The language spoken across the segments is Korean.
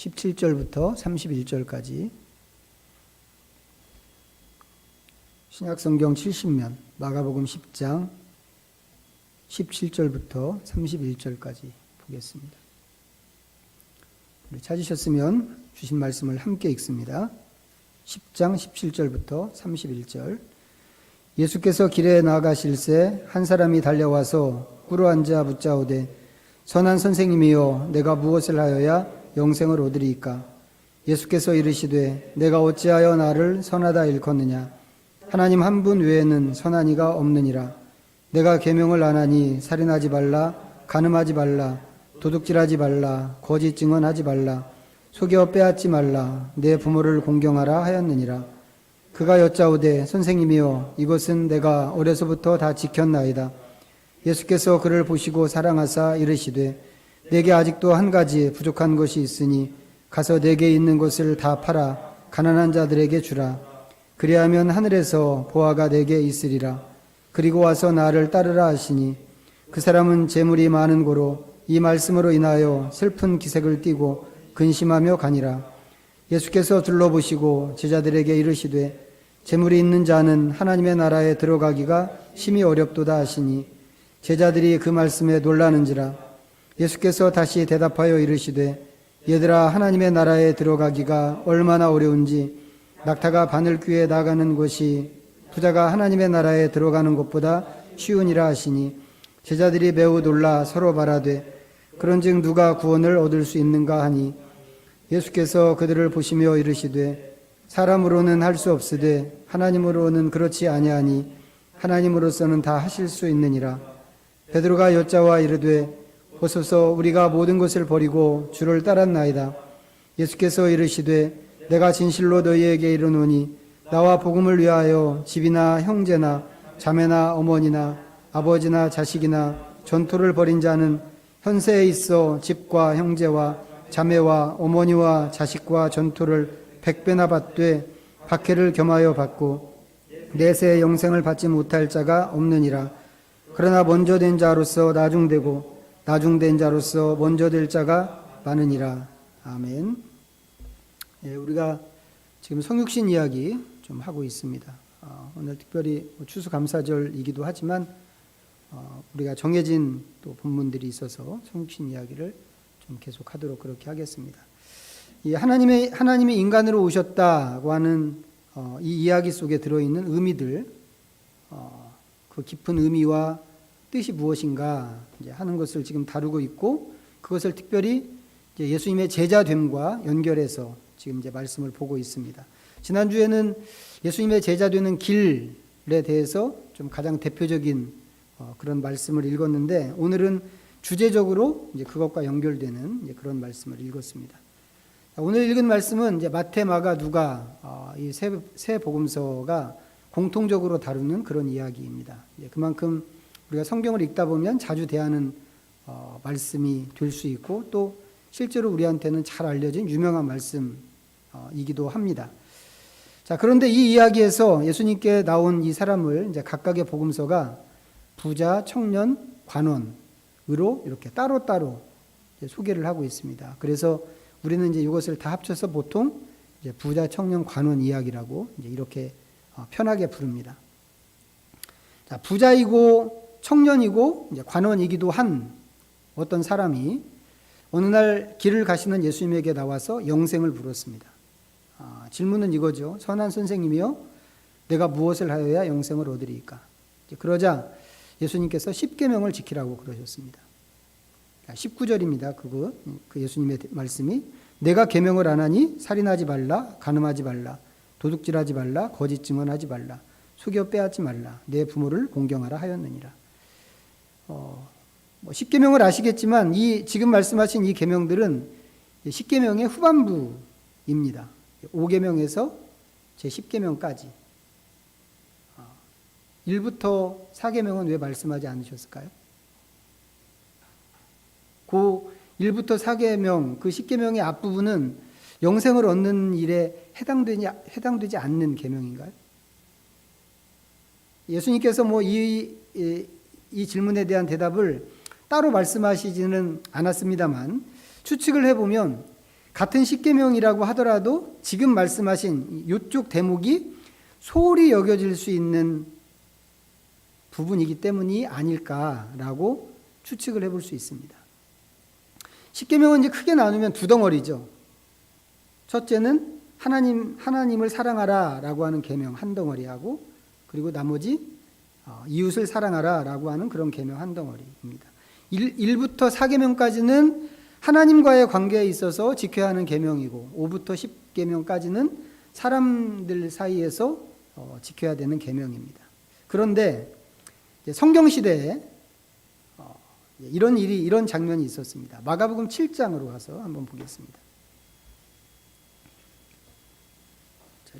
17절부터 31절까지 신약성경 70면 마가복음 10장 17절부터 31절까지 보겠습니다. 찾으셨으면 주신 말씀을 함께 읽습니다. 10장 17절부터 31절. 예수께서 길에 나아가실새 한 사람이 달려와서 꿇어앉아 묻자오되 선한 선생님이여 내가 무엇을 하여야 영생을 얻으리이까? 예수께서 이르시되 내가 어찌하여 나를 선하다 일컫느냐? 하나님 한 분 외에는 선한 이가 없느니라. 내가 계명을 안 하니 살인하지 말라, 간음하지 말라, 도둑질하지 말라, 거짓 증언하지 말라, 속여 빼앗지 말라, 내 부모를 공경하라 하였느니라. 그가 여짜오되 선생님이여 이것은 내가 어려서부터 다 지켰나이다. 예수께서 그를 보시고 사랑하사 이르시되 내게 아직도 한 가지 부족한 것이 있으니 가서 내게 있는 것을 다 팔아 가난한 자들에게 주라. 그리하면 하늘에서 보화가 내게 있으리라. 그리고 와서 나를 따르라 하시니 그 사람은 재물이 많은 고로 이 말씀으로 인하여 슬픈 기색을 띠고 근심하며 가니라. 예수께서 둘러보시고 제자들에게 이르시되 재물이 있는 자는 하나님의 나라에 들어가기가 심히 어렵도다 하시니 제자들이 그 말씀에 놀라는지라. 예수께서 다시 대답하여 이르시되 얘들아 하나님의 나라에 들어가기가 얼마나 어려운지 낙타가 바늘귀에 나가는 것이 부자가 하나님의 나라에 들어가는 것보다 쉬우니라 하시니 제자들이 매우 놀라 서로 말하되 그런즉 누가 구원을 얻을 수 있는가 하니 예수께서 그들을 보시며 이르시되 사람으로는 할 수 없으되 하나님으로는 그렇지 아니하니 하나님으로서는 다 하실 수 있느니라. 베드로가 여짜와 이르되 보소서 우리가 모든 것을 버리고 주를 따랐나이다. 예수께서 이르시되 내가 진실로 너희에게 이르노니 나와 복음을 위하여 집이나 형제나 자매나 어머니나 아버지나 자식이나 전토를 벌인 자는 현세에 있어 집과 형제와 자매와 어머니와 자식과 전토를 100배나 받되 박해를 겸하여 받고 내세의 영생을 받지 못할 자가 없느니라. 그러나 먼저 된 자로서 나중되고 나중된 자로서 먼저 될 자가 많으니라. 아멘. 우리가 지금 성육신 이야기 좀 하고 있습니다. 오늘 특별히 추수감사절이기도 하지만 우리가 정해진 또 본문들이 있어서 성육신 이야기를 좀 계속하도록 그렇게 하겠습니다. 이 하나님이 인간으로 오셨다고 하는 이 이야기 속에 들어있는 의미들, 그 깊은 의미와 뜻이 무엇인가 이제 하는 것을 지금 다루고 있고 그것을 특별히 이제 예수님의 제자됨과 연결해서 지금 이제 말씀을 보고 있습니다. 지난주에는 예수님의 제자되는 길에 대해서 좀 가장 대표적인 그런 말씀을 읽었는데 오늘은 주제적으로 이제 그것과 연결되는 이제 그런 말씀을 읽었습니다. 오늘 읽은 말씀은 이제 마태, 마가, 누가 이 세 복음서가 공통적으로 다루는 그런 이야기입니다. 그만큼 우리가 성경을 읽다 보면 자주 대하는 말씀이 될 수 있고 또 실제로 우리한테는 잘 알려진 유명한 말씀이기도 합니다. 자, 그런데 이 이야기에서 예수님께 나온 이 사람을 이제 각각의 복음서가 부자, 청년, 관원으로 이렇게 따로따로 소개를 하고 있습니다. 그래서 우리는 이제 이것을 다 합쳐서 보통 이제 부자, 청년, 관원 이야기라고 이제 이렇게 편하게 부릅니다. 자, 부자이고 청년이고 이제 관원이기도 한 어떤 사람이 어느 날 길을 가시는 예수님에게 나와서 영생을 물었습니다. 질문은 이거죠. 선한 선생님이여 내가 무엇을 하여야 영생을 얻으리이까? 그러자 예수님께서 10계명을 지키라고 그러셨습니다. 19절입니다. 그 예수님의 말씀이 내가 계명을 안 하니 살인하지 말라, 간음하지 말라, 도둑질하지 말라, 거짓 증언하지 말라, 속여 빼앗지 말라, 내 부모를 공경하라 하였느니라. 10계명을 아시겠지만 이 지금 말씀하신 이 계명들은 10계명의 후반부입니다. 5계명에서 제 10계명까지 1부터 4계명은 왜 말씀하지 않으셨을까요? 그 1부터 4계명, 그 10계명의 앞부분은 영생을 얻는 일에 해당되지 않는 계명인가요? 예수님께서 이 질문에 대한 대답을 따로 말씀하시지는 않았습니다만 추측을 해보면 같은 십계명이라고 하더라도 지금 말씀하신 이쪽 대목이 소홀히 여겨질 수 있는 부분이기 때문이 아닐까라고 추측을 해볼 수 있습니다. 십계명은 이제 크게 나누면 두 덩어리죠. 첫째는 하나님을 사랑하라라고 하는 계명 한 덩어리하고, 그리고 나머지 이웃을 사랑하라라고 하는 그런 계명 한 덩어리입니다. 1부터 4계명까지는 하나님과의 관계에 있어서 지켜야 하는 계명이고, 5부터 10계명까지는 사람들 사이에서 지켜야 되는 계명입니다. 그런데 성경 시대에 이런 장면이 있었습니다. 마가복음 7장으로 가서 한번 보겠습니다.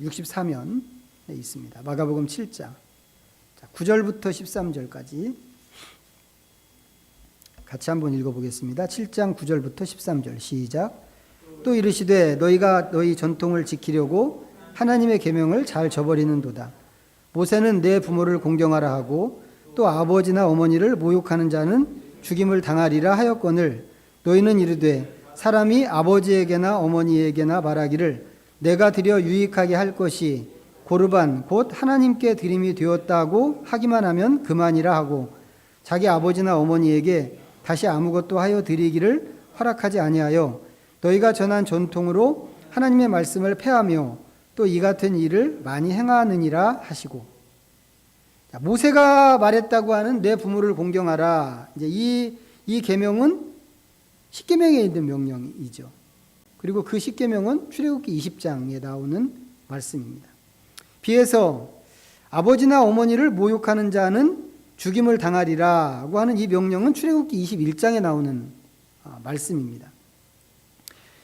64면에 있습니다. 마가복음 7장 9절부터 13절까지 같이 한번 읽어보겠습니다. 7장 9절부터 13절 시작. 또 이르시되 너희가 너희 전통을 지키려고 하나님의 계명을 잘 저버리는도다. 모세는 내 부모를 공경하라 하고 또 아버지나 어머니를 모욕하는 자는 죽임을 당하리라 하였거늘 너희는 이르되 사람이 아버지에게나 어머니에게나 말하기를 내가 드려 유익하게 할 것이 고르반 곧 하나님께 드림이 되었다고 하기만 하면 그만이라 하고 자기 아버지나 어머니에게 다시 아무것도 하여 드리기를 허락하지 아니하여 너희가 전한 전통으로 하나님의 말씀을 폐하며 또 이 같은 일을 많이 행하느니라 하시고, 모세가 말했다고 하는 내 부모를 공경하라, 이제 이 계명은 십계명에 있는 명령이죠. 그리고 그 십계명은 출애굽기 20장에 나오는 말씀입니다. 비해서 아버지나 어머니를 모욕하는 자는 죽임을 당하리라고 하는 이 명령은 출애굽기 21장에 나오는 말씀입니다.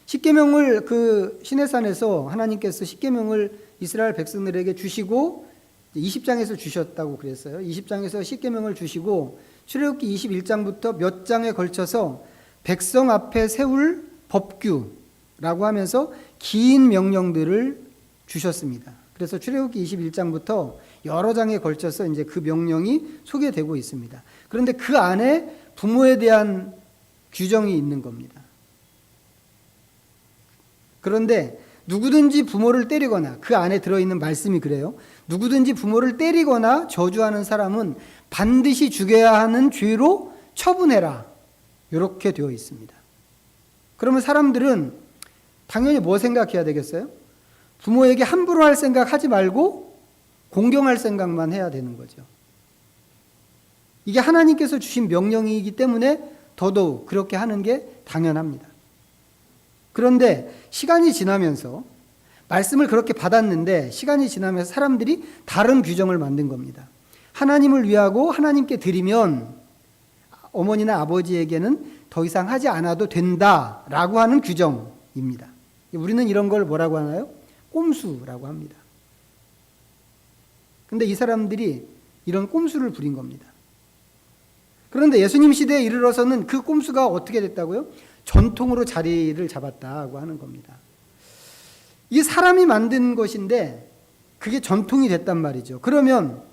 십계명을 그 시내산에서 하나님께서 십계명을 이스라엘 백성들에게 주시고 20장에서 주셨다고 그랬어요. 20장에서 십계명을 주시고 출애굽기 21장부터 몇 장에 걸쳐서 백성 앞에 세울 법규라고 하면서 긴 명령들을 주셨습니다. 그래서 출애굽기 21장부터 여러 장에 걸쳐서 이제 그 명령이 소개되고 있습니다. 그런데 그 안에 부모에 대한 규정이 있는 겁니다. 그런데 누구든지 부모를 때리거나, 그 안에 들어있는 말씀이 그래요. 누구든지 부모를 때리거나 저주하는 사람은 반드시 죽여야 하는 죄로 처분해라. 이렇게 되어 있습니다. 그러면 사람들은 당연히 뭐 생각해야 되겠어요? 부모에게 함부로 할 생각 하지 말고 공경할 생각만 해야 되는 거죠. 이게 하나님께서 주신 명령이기 때문에 더더욱 그렇게 하는 게 당연합니다. 그런데 시간이 지나면서 말씀을 그렇게 받았는데 시간이 지나면서 사람들이 다른 규정을 만든 겁니다. 하나님을 위하고 하나님께 드리면 어머니나 아버지에게는 더 이상 하지 않아도 된다라고 하는 규정입니다. 우리는 이런 걸 뭐라고 하나요? 꼼수라고 합니다. 근데 이 사람들이 이런 꼼수를 부린 겁니다. 그런데 예수님 시대에 이르러서는 그 꼼수가 어떻게 됐다고요? 전통으로 자리를 잡았다고 하는 겁니다. 이 사람이 만든 것인데 그게 전통이 됐단 말이죠. 그러면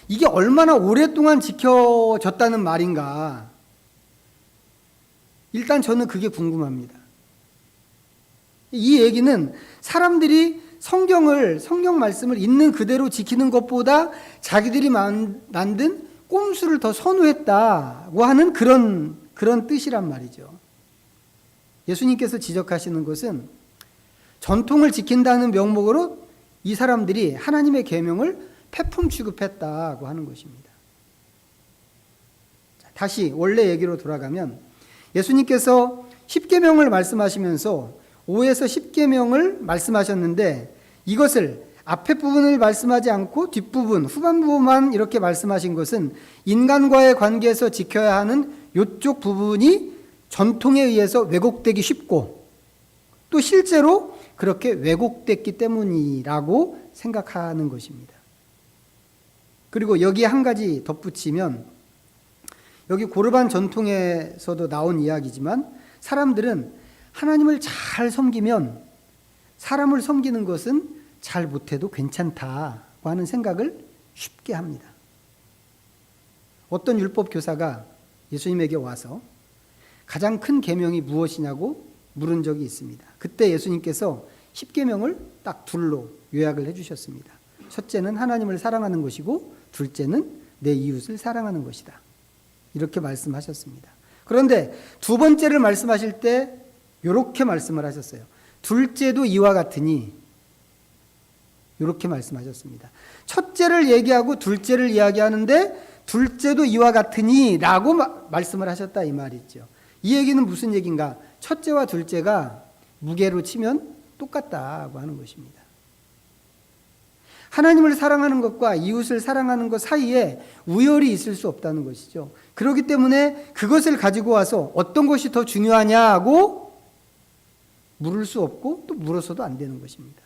이게 얼마나 오랫동안 지켜졌다는 말인가? 일단 저는 그게 궁금합니다. 이 얘기는 사람들이 성경 말씀을 있는 그대로 지키는 것보다 자기들이 만든 꼼수를 더 선호했다고 하는 그런 뜻이란 말이죠. 예수님께서 지적하시는 것은 전통을 지킨다는 명목으로 이 사람들이 하나님의 계명을 폐품 취급했다고 하는 것입니다. 다시 원래 얘기로 돌아가면 예수님께서 십계명을 말씀하시면서 5에서 10계명을 말씀하셨는데 이것을 앞에 부분을 말씀하지 않고 뒷부분, 후반부만 이렇게 말씀하신 것은 인간과의 관계에서 지켜야 하는 이쪽 부분이 전통에 의해서 왜곡되기 쉽고 또 실제로 그렇게 왜곡됐기 때문이라고 생각하는 것입니다. 그리고 여기에 한 가지 덧붙이면 여기 고르반 전통에서도 나온 이야기지만 사람들은 하나님을 잘 섬기면 사람을 섬기는 것은 잘 못해도 괜찮다고 하는 생각을 쉽게 합니다. 어떤 율법 교사가 예수님에게 와서 가장 큰 계명이 무엇이냐고 물은 적이 있습니다. 그때 예수님께서 십계명을 딱 둘로 요약을 해주셨습니다. 첫째는 하나님을 사랑하는 것이고 둘째는 내 이웃을 사랑하는 것이다. 이렇게 말씀하셨습니다. 그런데 두 번째를 말씀하실 때 이렇게 말씀을 하셨어요. 둘째도 이와 같으니, 이렇게 말씀하셨습니다. 첫째를 얘기하고 둘째를 이야기하는데 둘째도 이와 같으니 라고 말씀을 하셨다 이 말이죠. 이 얘기는 무슨 얘기인가? 첫째와 둘째가 무게로 치면 똑같다고 하는 것입니다. 하나님을 사랑하는 것과 이웃을 사랑하는 것 사이에 우열이 있을 수 없다는 것이죠. 그렇기 때문에 그것을 가지고 와서 어떤 것이 더 중요하냐고 물을 수 없고 또 물어서도 안 되는 것입니다.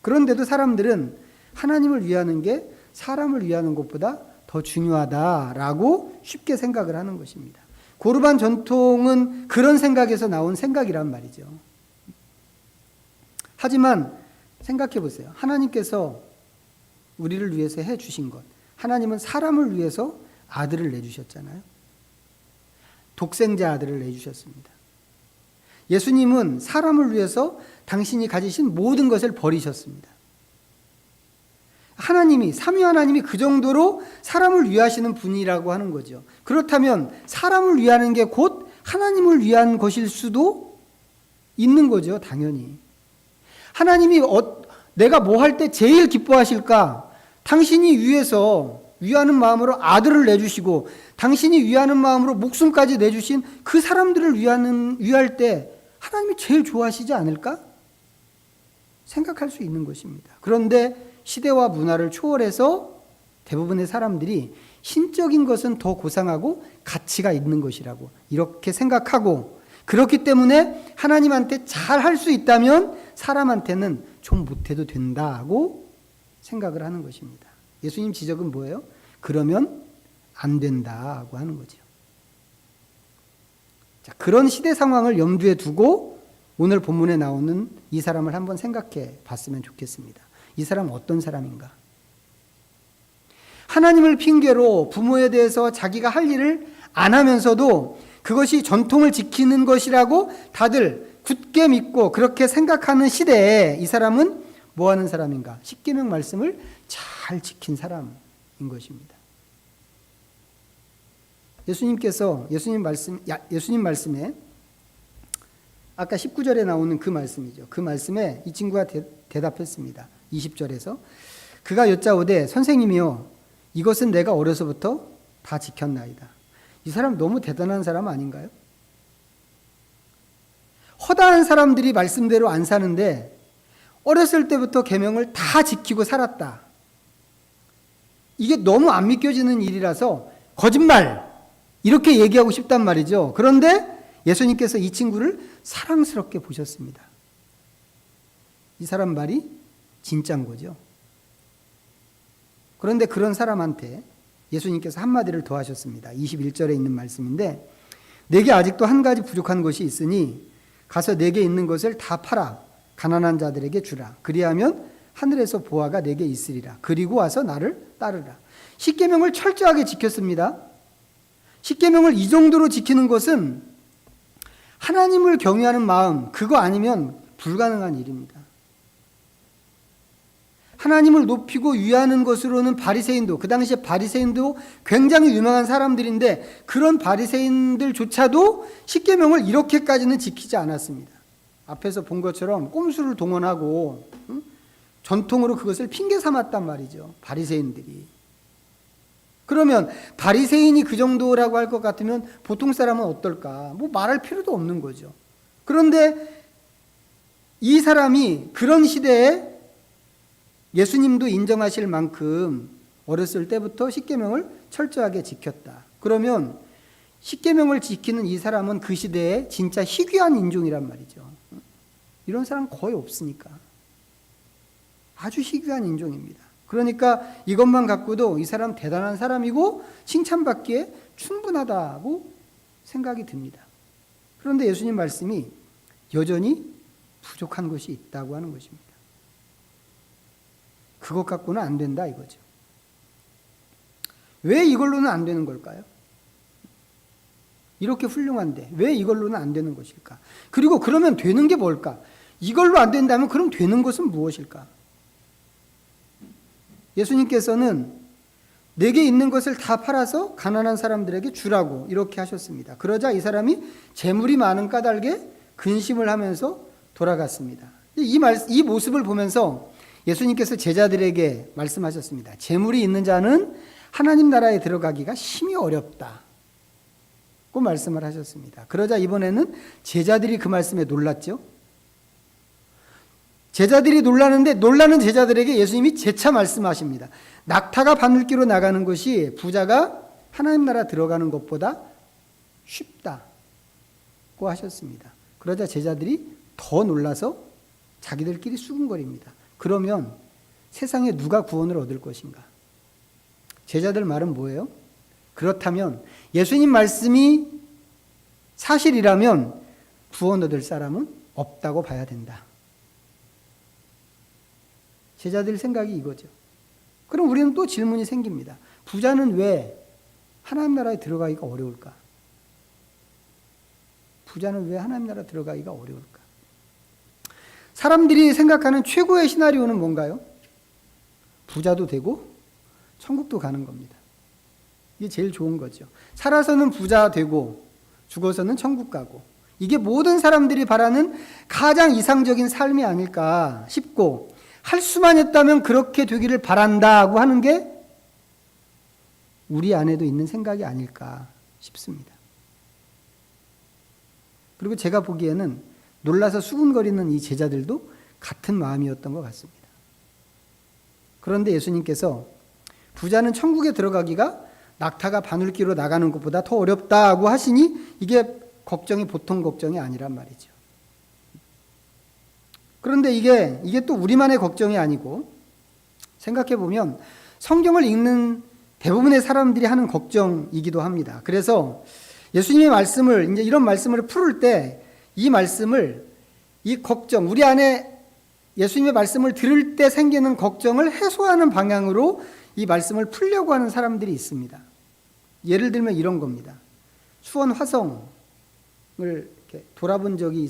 그런데도 사람들은 하나님을 위하는 게 사람을 위하는 것보다 더 중요하다라고 쉽게 생각을 하는 것입니다. 고르반 전통은 그런 생각에서 나온 생각이란 말이죠. 하지만 생각해 보세요. 하나님께서 우리를 위해서 해 주신 것, 하나님은 사람을 위해서 아들을 내주셨잖아요. 독생자 아들을 내주셨습니다. 예수님은 사람을 위해서 당신이 가지신 모든 것을 버리셨습니다. 하나님이, 삼위 하나님이 그 정도로 사람을 위하시는 분이라고 하는 거죠. 그렇다면 사람을 위하는 게 곧 하나님을 위한 것일 수도 있는 거죠, 당연히. 하나님이 내가 뭐 할 때 제일 기뻐하실까? 당신이 위하는 마음으로 아들을 내주시고 당신이 위하는 마음으로 목숨까지 내주신 그 사람들을 위할 때 하나님이 제일 좋아하시지 않을까? 생각할 수 있는 것입니다. 그런데 시대와 문화를 초월해서 대부분의 사람들이 신적인 것은 더 고상하고 가치가 있는 것이라고 이렇게 생각하고, 그렇기 때문에 하나님한테 잘 할 수 있다면 사람한테는 좀 못해도 된다고 생각을 하는 것입니다. 예수님 지적은 뭐예요? 그러면 안 된다고 하는 거죠. 자, 그런 시대 상황을 염두에 두고 오늘 본문에 나오는 이 사람을 한번 생각해 봤으면 좋겠습니다. 이 사람은 어떤 사람인가? 하나님을 핑계로 부모에 대해서 자기가 할 일을 안 하면서도 그것이 전통을 지키는 것이라고 다들 굳게 믿고 그렇게 생각하는 시대에 이 사람은 뭐 하는 사람인가? 십계명 말씀을 잘 지킨 사람인 것입니다. 예수님 말씀에 아까 19절에 나오는 그 말씀이죠. 그 말씀에 이 친구가 대답했습니다. 20절에서 그가 여짜오되 선생님이여 이것은 내가 어려서부터 다 지켰나이다. 이 사람 너무 대단한 사람 아닌가요? 허다한 사람들이 말씀대로 안 사는데 어렸을 때부터 계명을 다 지키고 살았다. 이게 너무 안 믿겨지는 일이라서 거짓말 이렇게 얘기하고 싶단 말이죠. 그런데 예수님께서 이 친구를 사랑스럽게 보셨습니다. 이 사람 말이 진짜인 거죠. 그런데 그런 사람한테 예수님께서 한마디를 더 하셨습니다. 21절에 있는 말씀인데 내게 아직도 한 가지 부족한 것이 있으니 가서 내게 있는 것을 다 팔아 가난한 자들에게 주라. 그리하면 하늘에서 보화가 내게 있으리라. 그리고 와서 나를 따르라. 십계명을 철저하게 지켰습니다. 십계명을 이 정도로 지키는 것은 하나님을 경외하는 마음, 그거 아니면 불가능한 일입니다. 하나님을 높이고 위하는 것으로는 바리새인도, 그 당시에 바리새인도 굉장히 유명한 사람들인데 그런 바리새인들조차도 십계명을 이렇게까지는 지키지 않았습니다. 앞에서 본 것처럼 꼼수를 동원하고 전통으로 그것을 핑계 삼았단 말이죠. 바리새인들이. 그러면 바리새인이 그 정도라고 할 것 같으면 보통 사람은 어떨까? 뭐 말할 필요도 없는 거죠. 그런데 이 사람이 그런 시대에 예수님도 인정하실 만큼 어렸을 때부터 십계명을 철저하게 지켰다. 그러면 십계명을 지키는 이 사람은 그 시대에 진짜 희귀한 인종이란 말이죠. 이런 사람 거의 없으니까. 아주 희귀한 인종입니다. 그러니까 이것만 갖고도 이 사람 대단한 사람이고 칭찬받기에 충분하다고 생각이 듭니다. 그런데 예수님 말씀이 여전히 부족한 것이 있다고 하는 것입니다. 그것 갖고는 안 된다 이거죠. 왜 이걸로는 안 되는 걸까요? 이렇게 훌륭한데 왜 이걸로는 안 되는 것일까? 그리고 그러면 되는 게 뭘까? 이걸로 안 된다면 그럼 되는 것은 무엇일까? 예수님께서는 내게 있는 것을 다 팔아서 가난한 사람들에게 주라고 이렇게 하셨습니다. 그러자 이 사람이 재물이 많은 까닭에 근심을 하면서 돌아갔습니다. 이 모습을 보면서 예수님께서 제자들에게 말씀하셨습니다. 재물이 있는 자는 하나님 나라에 들어가기가 심히 어렵다고 말씀을 하셨습니다. 그러자 이번에는 제자들이 그 말씀에 놀랐죠. 제자들이 놀라는데 놀라는 제자들에게 예수님이 재차 말씀하십니다. 낙타가 바늘기로 나가는 것이 부자가 하나님 나라 들어가는 것보다 쉽다고 하셨습니다. 그러자 제자들이 더 놀라서 자기들끼리 수군거립니다. 그러면 세상에 누가 구원을 얻을 것인가? 제자들 말은 뭐예요? 그렇다면 예수님 말씀이 사실이라면 구원 얻을 사람은 없다고 봐야 된다. 제자들 생각이 이거죠. 그럼 우리는 또 질문이 생깁니다. 부자는 왜 하나님 나라에 들어가기가 어려울까? 부자는 왜 하나님 나라 들어가기가 어려울까? 사람들이 생각하는 최고의 시나리오는 뭔가요? 부자도 되고 천국도 가는 겁니다. 이게 제일 좋은 거죠. 살아서는 부자 되고 죽어서는 천국 가고, 이게 모든 사람들이 바라는 가장 이상적인 삶이 아닐까 싶고, 할 수만 있다면 그렇게 되기를 바란다고 하는 게 우리 안에도 있는 생각이 아닐까 싶습니다. 그리고 제가 보기에는 놀라서 수군거리는 이 제자들도 같은 마음이었던 것 같습니다. 그런데 예수님께서 부자는 천국에 들어가기가 낙타가 바늘기로 나가는 것보다 더 어렵다고 하시니 이게 걱정이 보통 걱정이 아니란 말이죠. 그런데 이게 또 우리만의 걱정이 아니고, 생각해 보면 성경을 읽는 대부분의 사람들이 하는 걱정이기도 합니다. 그래서 예수님의 말씀을, 이제 이런 말씀을 풀을 때 이 말씀을, 이 걱정, 우리 안에 예수님의 말씀을 들을 때 생기는 걱정을 해소하는 방향으로 이 말씀을 풀려고 하는 사람들이 있습니다. 예를 들면 이런 겁니다. 수원 화성을 이렇게 돌아본 적이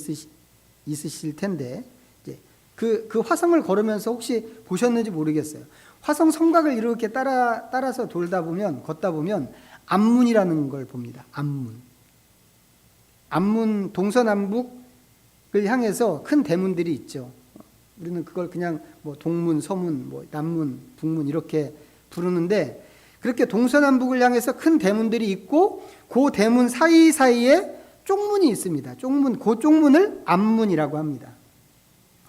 있으실 텐데, 이제 그 화성을 걸으면서 혹시 보셨는지 모르겠어요. 화성 성곽을 이렇게 따라서 걷다 보면 암문이라는 걸 봅니다. 암문 동서남북을 향해서 큰 대문들이 있죠. 우리는 그걸 그냥 뭐 동문, 서문, 뭐 남문, 북문 이렇게 부르는데, 그렇게 동서남북을 향해서 큰 대문들이 있고 그 대문 사이사이에 쪽문이 있습니다. 그 쪽문을 암문이라고 합니다.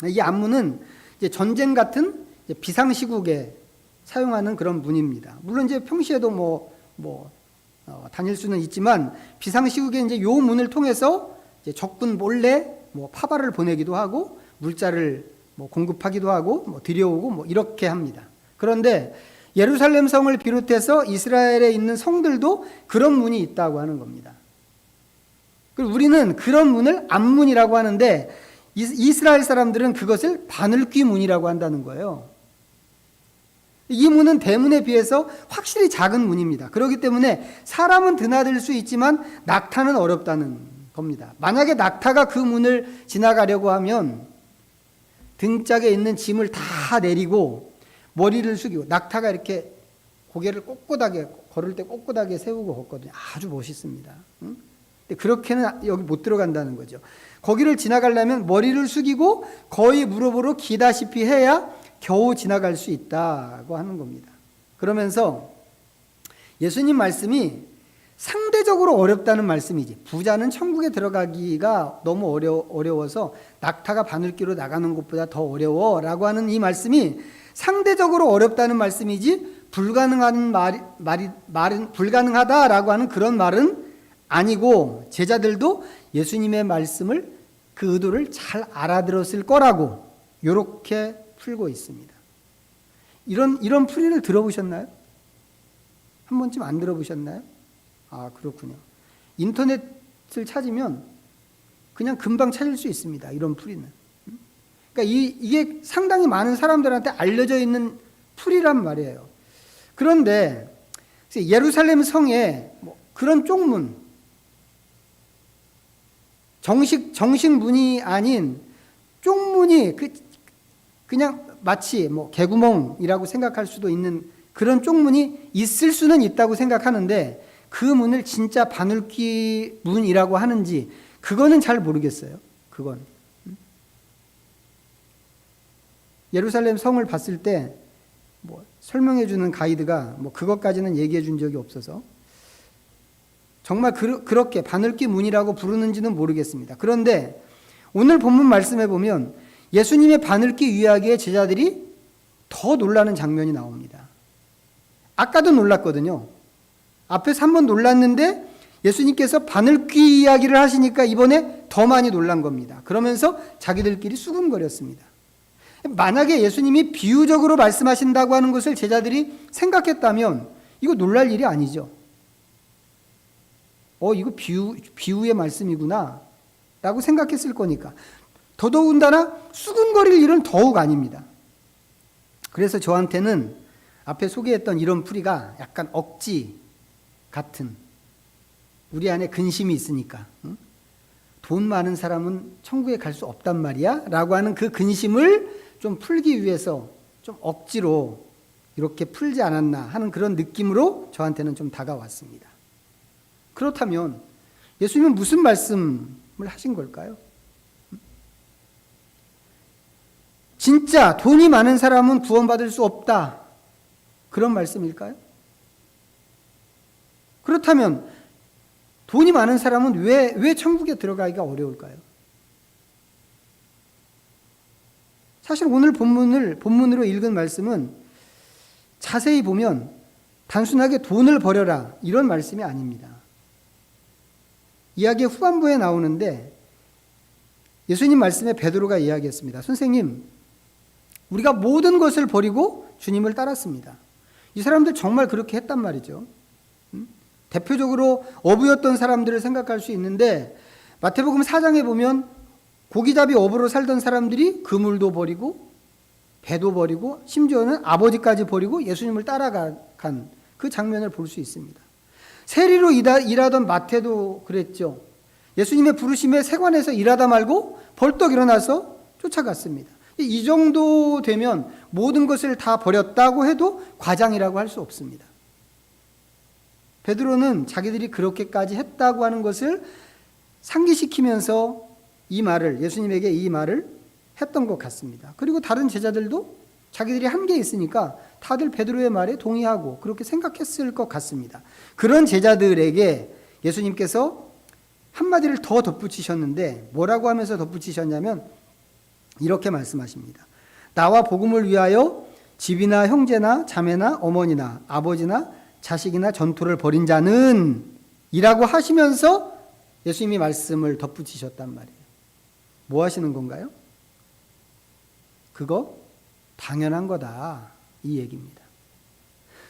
이 암문은 이제 전쟁 같은 이제 비상시국에 사용하는 그런 문입니다. 물론 이제 평시에도 다닐 수는 있지만, 비상시국에 이제 요 문을 통해서 이제 적군 몰래 파발을 보내기도 하고 물자를 공급하기도 하고 들여오고 이렇게 합니다. 그런데 예루살렘 성을 비롯해서 이스라엘에 있는 성들도 그런 문이 있다고 하는 겁니다. 그리고 우리는 그런 문을 암문이라고 하는데, 이스라엘 사람들은 그것을 바늘귀 문이라고 한다는 거예요. 이 문은 대문에 비해서 확실히 작은 문입니다. 그렇기 때문에 사람은 드나들 수 있지만 낙타는 어렵다는 겁니다. 만약에 낙타가 그 문을 지나가려고 하면 등짝에 있는 짐을 다 내리고 머리를 숙이고, 낙타가 이렇게 고개를 꼿꼿하게, 걸을 때 꼿꼿하게 세우고 걷거든요. 아주 멋있습니다. 근데 그렇게는 여기 못 들어간다는 거죠. 거기를 지나가려면 머리를 숙이고 거의 무릎으로 기다시피 해야 겨우 지나갈 수 있다고 하는 겁니다. 그러면서 예수님 말씀이 상대적으로 어렵다는 말씀이지, 부자는 천국에 들어가기가 너무 어려워서 낙타가 바늘기로 나가는 것보다 더 어려워라고 하는 이 말씀이 상대적으로 어렵다는 말씀이지, 불가능하다라고 하는 그런 말은 아니고, 제자들도 예수님의 말씀을, 그 의도를 잘 알아들었을 거라고 이렇게 풀고 있습니다. 이런 풀이를 들어보셨나요? 한 번쯤 안 들어보셨나요? 아, 그렇군요. 인터넷을 찾으면 그냥 금방 찾을 수 있습니다. 이런 풀이는. 그러니까 이게 상당히 많은 사람들한테 알려져 있는 풀이란 말이에요. 그런데 예루살렘 성에 그런 쪽문, 정식 문이 아닌 쪽문이 그냥 마치 뭐 개구멍이라고 생각할 수도 있는 그런 쪽문이 있을 수는 있다고 생각하는데 그 문을 진짜 바늘귀 문이라고 하는지 그거는 잘 모르겠어요. 그건. 예루살렘 성을 봤을 때 뭐 설명해 주는 가이드가 뭐 그것까지는 얘기해 준 적이 없어서 정말 그렇게 바늘귀 문이라고 부르는지는 모르겠습니다. 그런데 오늘 본문 말씀에 보면 예수님의 바늘귀 이야기에 제자들이 더 놀라는 장면이 나옵니다. 아까도 놀랐거든요. 앞에서 한번 놀랐는데 예수님께서 바늘귀 이야기를 하시니까 이번에 더 많이 놀란 겁니다. 그러면서 자기들끼리 수군거렸습니다. 만약에 예수님이 비유적으로 말씀하신다고 하는 것을 제자들이 생각했다면 이거 놀랄 일이 아니죠. 이거 비유의 말씀이구나 라고 생각했을 거니까. 더더군다나 수군거릴 일은 더욱 아닙니다. 그래서 저한테는 앞에 소개했던 이런 풀이가 약간 억지 같은, 우리 안에 근심이 있으니까 돈 많은 사람은 천국에 갈 수 없단 말이야 라고 하는 그 근심을 좀 풀기 위해서 좀 억지로 이렇게 풀지 않았나 하는 그런 느낌으로 저한테는 좀 다가왔습니다. 그렇다면 예수님은 무슨 말씀을 하신 걸까요? 진짜 돈이 많은 사람은 구원받을 수 없다, 그런 말씀일까요? 그렇다면 돈이 많은 사람은 왜 천국에 들어가기가 어려울까요? 사실 오늘 본문으로 읽은 말씀은 자세히 보면 단순하게 돈을 벌여라 이런 말씀이 아닙니다. 이야기의 후반부에 나오는데 예수님 말씀에 베드로가 이야기했습니다. 선생님, 우리가 모든 것을 버리고 주님을 따랐습니다. 이 사람들 정말 그렇게 했단 말이죠. 대표적으로 어부였던 사람들을 생각할 수 있는데 마태복음 4장에 보면 고기잡이 어부로 살던 사람들이 그물도 버리고 배도 버리고 심지어는 아버지까지 버리고 예수님을 따라간 그 장면을 볼 수 있습니다. 세리로 일하던 마태도 그랬죠. 예수님의 부르심에 세관에서 일하다 말고 벌떡 일어나서 쫓아갔습니다. 이 정도 되면 모든 것을 다 버렸다고 해도 과장이라고 할 수 없습니다. 베드로는 자기들이 그렇게까지 했다고 하는 것을 상기시키면서 예수님에게 이 말을 했던 것 같습니다. 그리고 다른 제자들도 자기들이 한 게 있으니까 다들 베드로의 말에 동의하고 그렇게 생각했을 것 같습니다. 그런 제자들에게 예수님께서 한마디를 더 덧붙이셨는데 뭐라고 하면서 덧붙이셨냐면 이렇게 말씀하십니다. 나와 복음을 위하여 집이나 형제나 자매나 어머니나 아버지나 자식이나 전토를 벌인 자는 이라고 하시면서 예수님이 말씀을 덧붙이셨단 말이에요. 뭐 하시는 건가요? 그거 당연한 거다, 이 얘기입니다.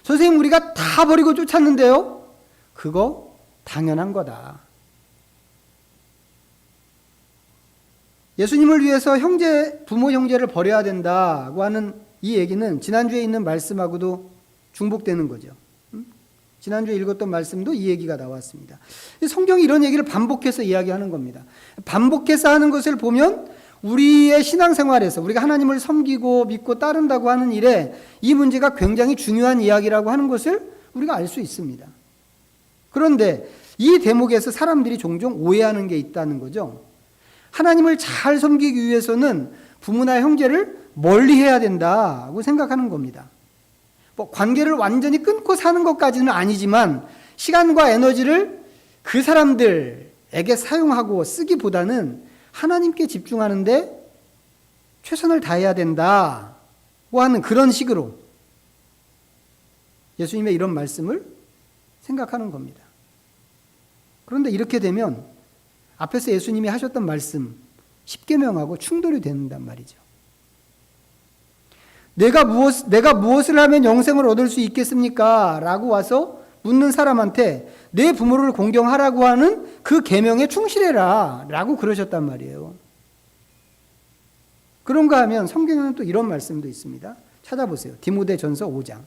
선생님, 우리가 다 버리고 쫓았는데요? 그거 당연한 거다. 예수님을 위해서 부모 형제를 버려야 된다고 하는 이 얘기는 지난주에 있는 말씀하고도 중복되는 거죠. 지난주에 읽었던 말씀도 이 얘기가 나왔습니다. 성경이 이런 얘기를 반복해서 이야기하는 겁니다. 반복해서 하는 것을 보면 우리의 신앙생활에서 우리가 하나님을 섬기고 믿고 따른다고 하는 일에 이 문제가 굉장히 중요한 이야기라고 하는 것을 우리가 알 수 있습니다. 그런데 이 대목에서 사람들이 종종 오해하는 게 있다는 거죠. 하나님을 잘 섬기기 위해서는 부모나 형제를 멀리 해야 된다고 생각하는 겁니다. 관계를 완전히 끊고 사는 것까지는 아니지만 시간과 에너지를 그 사람들에게 사용하고 쓰기보다는 하나님께 집중하는데 최선을 다해야 된다고 하는 그런 식으로 예수님의 이런 말씀을 생각하는 겁니다. 그런데 이렇게 되면 앞에서 예수님이 하셨던 말씀 10계명하고 충돌이 된단 말이죠. 내가 무엇을 하면 영생을 얻을 수 있겠습니까? 라고 와서 묻는 사람한테 내 부모를 공경하라고 하는 그 계명에 충실해라 라고 그러셨단 말이에요. 그런가 하면 성경에는 또 이런 말씀도 있습니다. 찾아보세요. 디모데전서 5장.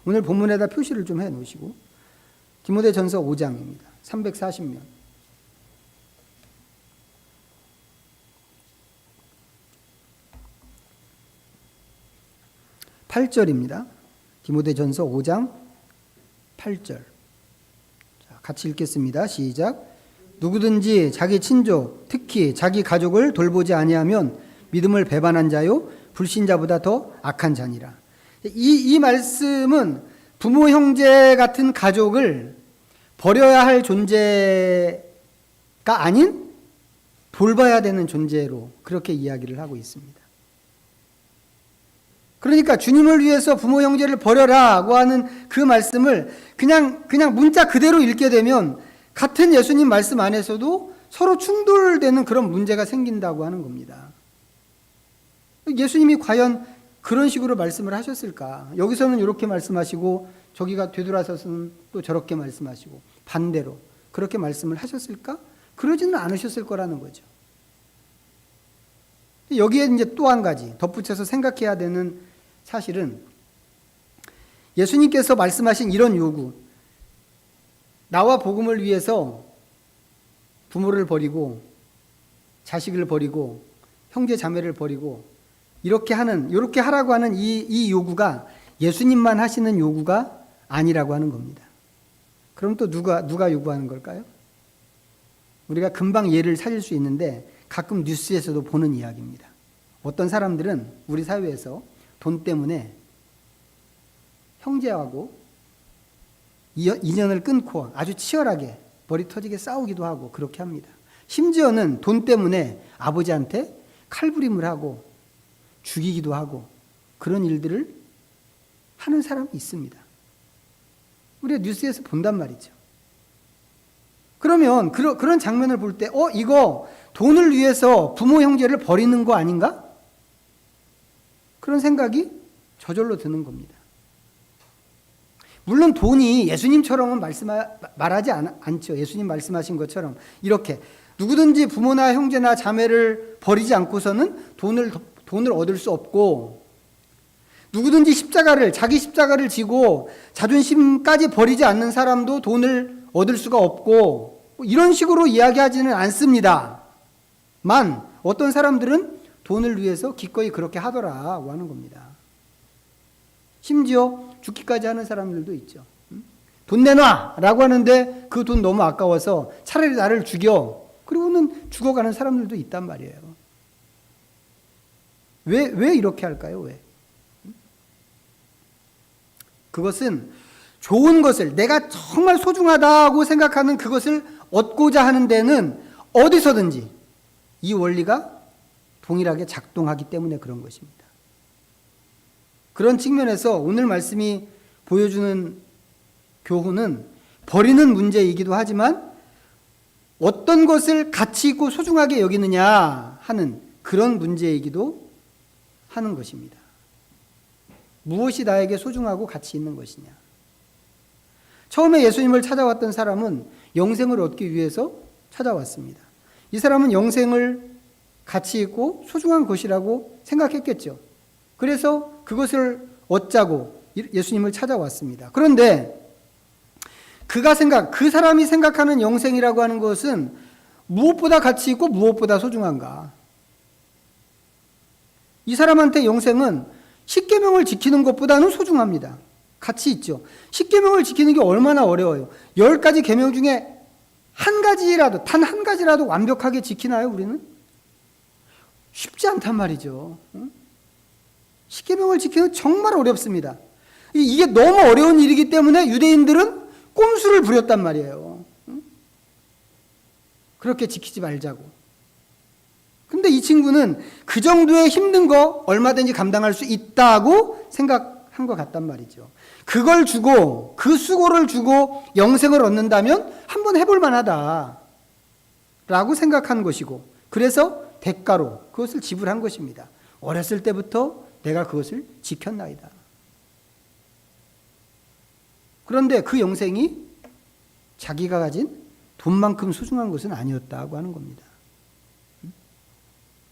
오늘 본문에다 표시를 좀 해놓으시고 디모데전서 5장입니다. 340면. 8절입니다. 디모데전서 5장 8절. 자, 같이 읽겠습니다. 시작. 누구든지 자기 친족, 특히 자기 가족을 돌보지 아니하면 믿음을 배반한 자요 불신자보다 더 악한 자니라. 이 말씀은 부모, 형제 같은 가족을 버려야 할 존재가 아닌 돌봐야 되는 존재로 그렇게 이야기를 하고 있습니다. 그러니까 주님을 위해서 부모, 형제를 버려라고 하는 그 말씀을 그냥 문자 그대로 읽게 되면 같은 예수님 말씀 안에서도 서로 충돌되는 그런 문제가 생긴다고 하는 겁니다. 예수님이 과연 그런 식으로 말씀을 하셨을까? 여기서는 이렇게 말씀하시고 저기가 되돌아서서는 또 저렇게 말씀하시고 반대로 그렇게 말씀을 하셨을까? 그러지는 않으셨을 거라는 거죠. 여기에 이제 또 한 가지 덧붙여서 생각해야 되는 사실은 예수님께서 말씀하신 이런 요구, 나와 복음을 위해서 부모를 버리고 자식을 버리고 형제 자매를 버리고 이렇게 하라고 하는 이 요구가 예수님만 하시는 요구가 아니라고 하는 겁니다. 그럼 또 누가 요구하는 걸까요? 우리가 금방 예를 찾을 수 있는데 가끔 뉴스에서도 보는 이야기입니다. 어떤 사람들은 우리 사회에서 돈 때문에 형제하고 인연을 끊고 아주 치열하게 머리 터지게 싸우기도 하고 그렇게 합니다. 심지어는 돈 때문에 아버지한테 칼부림을 하고 죽이기도 하고 그런 일들을 하는 사람이 있습니다. 우리가 뉴스에서 본단 말이죠. 그러면 그런 장면을 볼 때 이거 돈을 위해서 부모 형제를 버리는 거 아닌가? 그런 생각이 저절로 드는 겁니다. 물론 돈이 예수님처럼은 말하지 않죠. 예수님 말씀하신 것처럼 이렇게 누구든지 부모나 형제나 자매를 버리지 않고서는 돈을 얻을 수 없고, 누구든지 자기 십자가를 지고 자존심까지 버리지 않는 사람도 돈을 얻을 수가 없고, 이런 식으로 이야기하지는 않습니다. 어떤 사람들은 돈을 위해서 기꺼이 그렇게 하더라고 하는 겁니다. 심지어 죽기까지 하는 사람들도 있죠. 돈 내놔! 라고 하는데 그 돈 너무 아까워서 차라리 나를 죽여. 그리고는 죽어가는 사람들도 있단 말이에요. 왜 이렇게 할까요? 왜? 그것은 좋은 것을, 내가 정말 소중하다고 생각하는 그것을 얻고자 하는 데는 어디서든지 이 원리가 동일하게 작동하기 때문에 그런 것입니다. 그런 측면에서 오늘 말씀이 보여주는 교훈은 버리는 문제이기도 하지만 어떤 것을 가치 있고 소중하게 여기느냐 하는 그런 문제이기도 하는 것입니다. 무엇이 나에게 소중하고 가치 있는 것이냐. 처음에 예수님을 찾아왔던 사람은 영생을 얻기 위해서 찾아왔습니다. 이 사람은 영생을 가치 있고 소중한 것이라고 생각했겠죠. 그래서 그것을 얻자고 예수님을 찾아왔습니다. 그런데 그 사람이 생각하는 영생이라고 하는 것은 무엇보다 가치 있고 무엇보다 소중한가? 이 사람한테 영생은 십계명을 지키는 것보다는 소중합니다. 가치 있죠. 십계명을 지키는 게 얼마나 어려워요. 10가지 계명 중에 단 한 가지라도 완벽하게 지키나요, 우리는? 쉽지 않단 말이죠. 십계명을 지키는 정말 어렵습니다. 이게 너무 어려운 일이기 때문에 유대인들은 꼼수를 부렸단 말이에요. 그렇게 지키지 말자고. 근데 이 친구는 그 정도의 힘든 거 얼마든지 감당할 수 있다고 생각한 것 같단 말이죠. 그걸 주고, 그 수고를 주고 영생을 얻는다면 한번 해볼 만하다 라고 생각한 것이고, 그래서 대가로 그것을 지불한 것입니다. 어렸을 때부터 내가 그것을 지켰나이다. 그런데 그 영생이 자기가 가진 돈만큼 소중한 것은 아니었다고 하는 겁니다.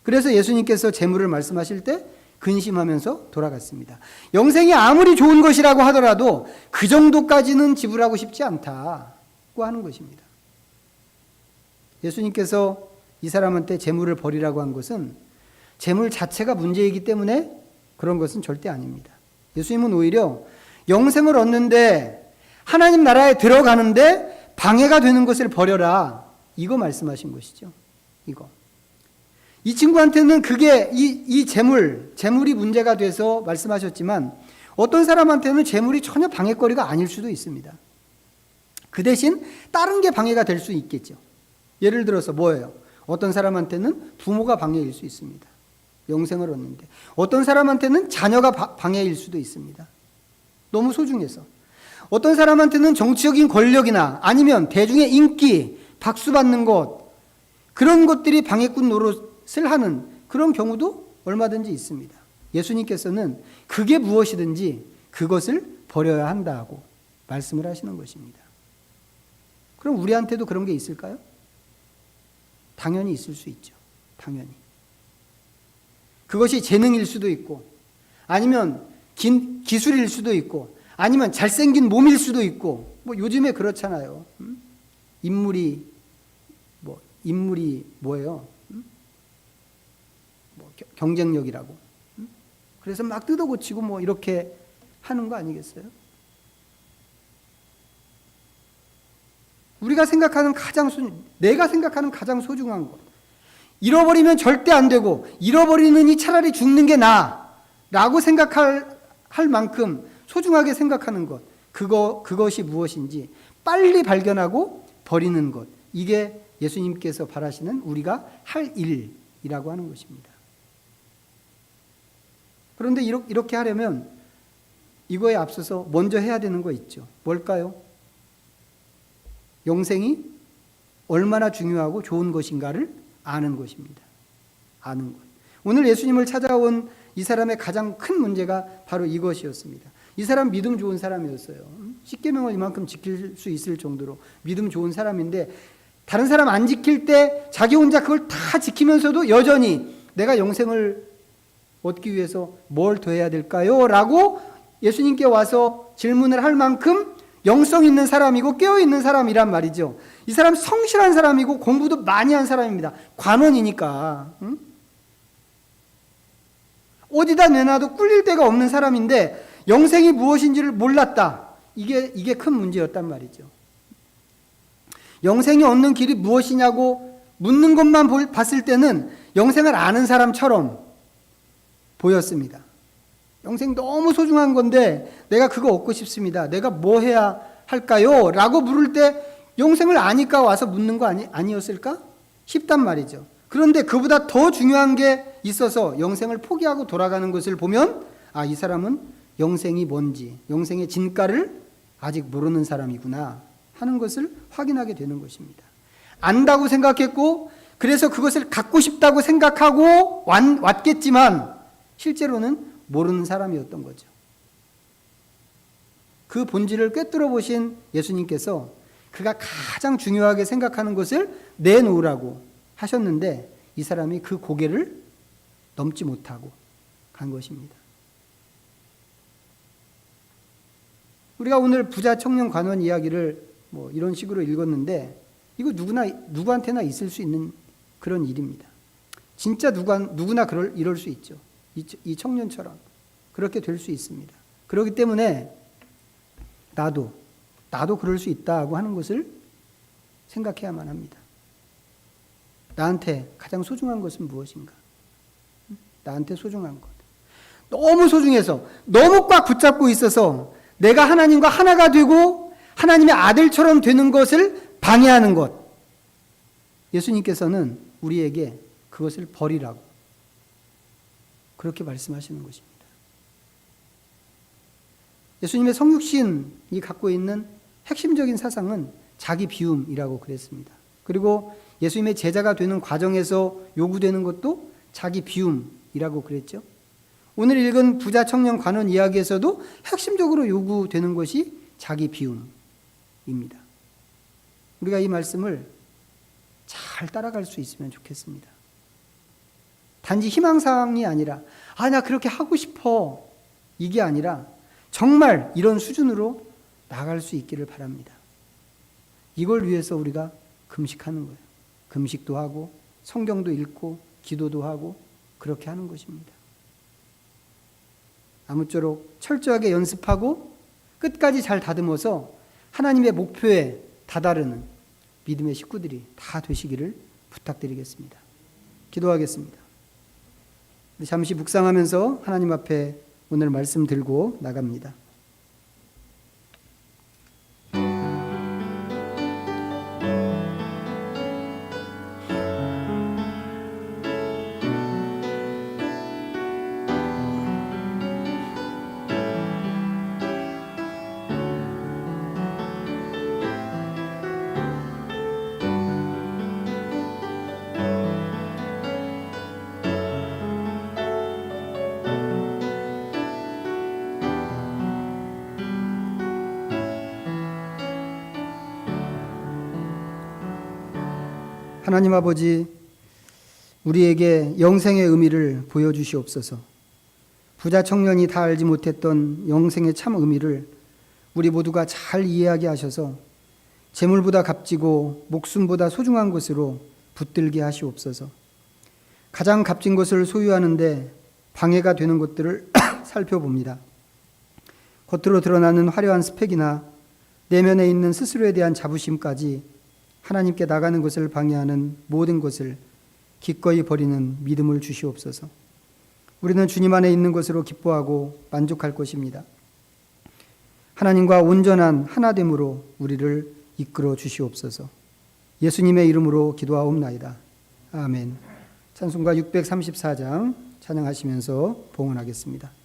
그래서 예수님께서 재물을 말씀하실 때 근심하면서 돌아갔습니다. 영생이 아무리 좋은 것이라고 하더라도 그 정도까지는 지불하고 싶지 않다고 하는 것입니다. 예수님께서 이 사람한테 재물을 버리라고 한 것은 재물 자체가 문제이기 때문에 그런 것은 절대 아닙니다. 예수님은 오히려 영생을 얻는데 하나님 나라에 들어가는데 방해가 되는 것을 버려라. 이거 말씀하신 것이죠. 이거. 이 친구한테는 그게 이 재물이 문제가 돼서 말씀하셨지만 어떤 사람한테는 재물이 전혀 방해거리가 아닐 수도 있습니다. 그 대신 다른 게 방해가 될 수 있겠죠. 예를 들어서 뭐예요? 어떤 사람한테는 부모가 방해일 수 있습니다. 영생을 얻는데. 어떤 사람한테는 자녀가 방해일 수도 있습니다. 너무 소중해서. 어떤 사람한테는 정치적인 권력이나 아니면 대중의 인기, 박수 받는 것, 그런 것들이 방해꾼 노릇을 하는 그런 경우도 얼마든지 있습니다. 예수님께서는 그게 무엇이든지 그것을 버려야 한다고 말씀을 하시는 것입니다. 그럼 우리한테도 그런 게 있을까요? 당연히 있을 수 있죠. 당연히. 그것이 재능일 수도 있고, 아니면 기술일 수도 있고, 아니면 잘생긴 몸일 수도 있고, 뭐 요즘에 그렇잖아요. 인물이 뭐예요? 뭐 경쟁력이라고. 그래서 막 뜯어고치고 뭐 이렇게 하는 거 아니겠어요? 내가 생각하는 가장 소중한 것. 잃어버리면 절대 안 되고, 잃어버리느니 차라리 죽는 게 나라고 생각할 만큼 소중하게 생각하는 것. 그것이 무엇인지 빨리 발견하고 버리는 것. 이게 예수님께서 바라시는 우리가 할 일이라고 하는 것입니다. 그런데 이렇게 하려면 이거에 앞서서 먼저 해야 되는 거 있죠. 뭘까요? 영생이 얼마나 중요하고 좋은 것인가를 아는 것입니다. 아는 것. 오늘 예수님을 찾아온 이 사람의 가장 큰 문제가 바로 이것이었습니다. 이 사람 믿음 좋은 사람이었어요. 십계명을 이만큼 지킬 수 있을 정도로 믿음 좋은 사람인데 다른 사람 안 지킬 때 자기 혼자 그걸 다 지키면서도 여전히 내가 영생을 얻기 위해서 뭘 더 해야 될까요? 라고 예수님께 와서 질문을 할 만큼 영성 있는 사람이고 깨어있는 사람이란 말이죠. 이 사람 성실한 사람이고 공부도 많이 한 사람입니다. 관원이니까. 응? 어디다 내놔도 꿀릴 데가 없는 사람인데 영생이 무엇인지를 몰랐다. 이게 큰 문제였단 말이죠. 영생이 얻는 길이 무엇이냐고 묻는 것만 봤을 때는 영생을 아는 사람처럼 보였습니다. 영생 너무 소중한 건데 내가 그거 얻고 싶습니다. 내가 뭐 해야 할까요? 라고 물을 때 영생을 아니까 와서 묻는 거 아니었을까? 싶단 말이죠. 그런데 그보다 더 중요한 게 있어서 영생을 포기하고 돌아가는 것을 보면 이 사람은 영생이 뭔지, 영생의 진가를 아직 모르는 사람이구나 하는 것을 확인하게 되는 것입니다. 안다고 생각했고 그래서 그것을 갖고 싶다고 생각하고 왔겠지만 실제로는 모르는 사람이었던 거죠. 그 본질을 꿰뚫어 보신 예수님께서 그가 가장 중요하게 생각하는 것을 내놓으라고 하셨는데 이 사람이 그 고개를 넘지 못하고 간 것입니다. 우리가 오늘 부자 청년 관원 이야기를 뭐 이런 식으로 읽었는데 이거 누구한테나 있을 수 있는 그런 일입니다. 진짜 누구나 이럴 수 있죠. 이 청년처럼 그렇게 될 수 있습니다. 그렇기 때문에 나도 그럴 수 있다고 하는 것을 생각해야만 합니다. 나한테 가장 소중한 것은 무엇인가? 나한테 소중한 것. 너무 소중해서 너무 꽉 붙잡고 있어서 내가 하나님과 하나가 되고 하나님의 아들처럼 되는 것을 방해하는 것. 예수님께서는 우리에게 그것을 버리라고 그렇게 말씀하시는 것입니다. 예수님의 성육신이 갖고 있는 핵심적인 사상은 자기 비움이라고 그랬습니다. 그리고 예수님의 제자가 되는 과정에서 요구되는 것도 자기 비움이라고 그랬죠. 오늘 읽은 부자 청년 관원 이야기에서도 핵심적으로 요구되는 것이 자기 비움입니다. 우리가 이 말씀을 잘 따라갈 수 있으면 좋겠습니다. 단지 희망사항이 아니라 나 그렇게 하고 싶어 이게 아니라 정말 이런 수준으로 나갈 수 있기를 바랍니다. 이걸 위해서 우리가 금식하는 거예요. 금식도 하고 성경도 읽고 기도도 하고 그렇게 하는 것입니다. 아무쪼록 철저하게 연습하고 끝까지 잘 다듬어서 하나님의 목표에 다다르는 믿음의 식구들이 다 되시기를 부탁드리겠습니다. 기도하겠습니다. 잠시 묵상하면서 하나님 앞에 오늘 말씀 들고 나갑니다. 하나님 아버지, 우리에게 영생의 의미를 보여주시옵소서. 부자 청년이 다 알지 못했던 영생의 참 의미를 우리 모두가 잘 이해하게 하셔서 재물보다 값지고 목숨보다 소중한 것으로 붙들게 하시옵소서. 가장 값진 것을 소유하는데 방해가 되는 것들을 살펴봅니다. 겉으로 드러나는 화려한 스펙이나 내면에 있는 스스로에 대한 자부심까지 하나님께 나가는 것을 방해하는 모든 것을 기꺼이 버리는 믿음을 주시옵소서. 우리는 주님 안에 있는 것으로 기뻐하고 만족할 것입니다. 하나님과 온전한 하나됨으로 우리를 이끌어 주시옵소서. 예수님의 이름으로 기도하옵나이다. 아멘. 찬송가 634장 찬양하시면서 봉헌하겠습니다.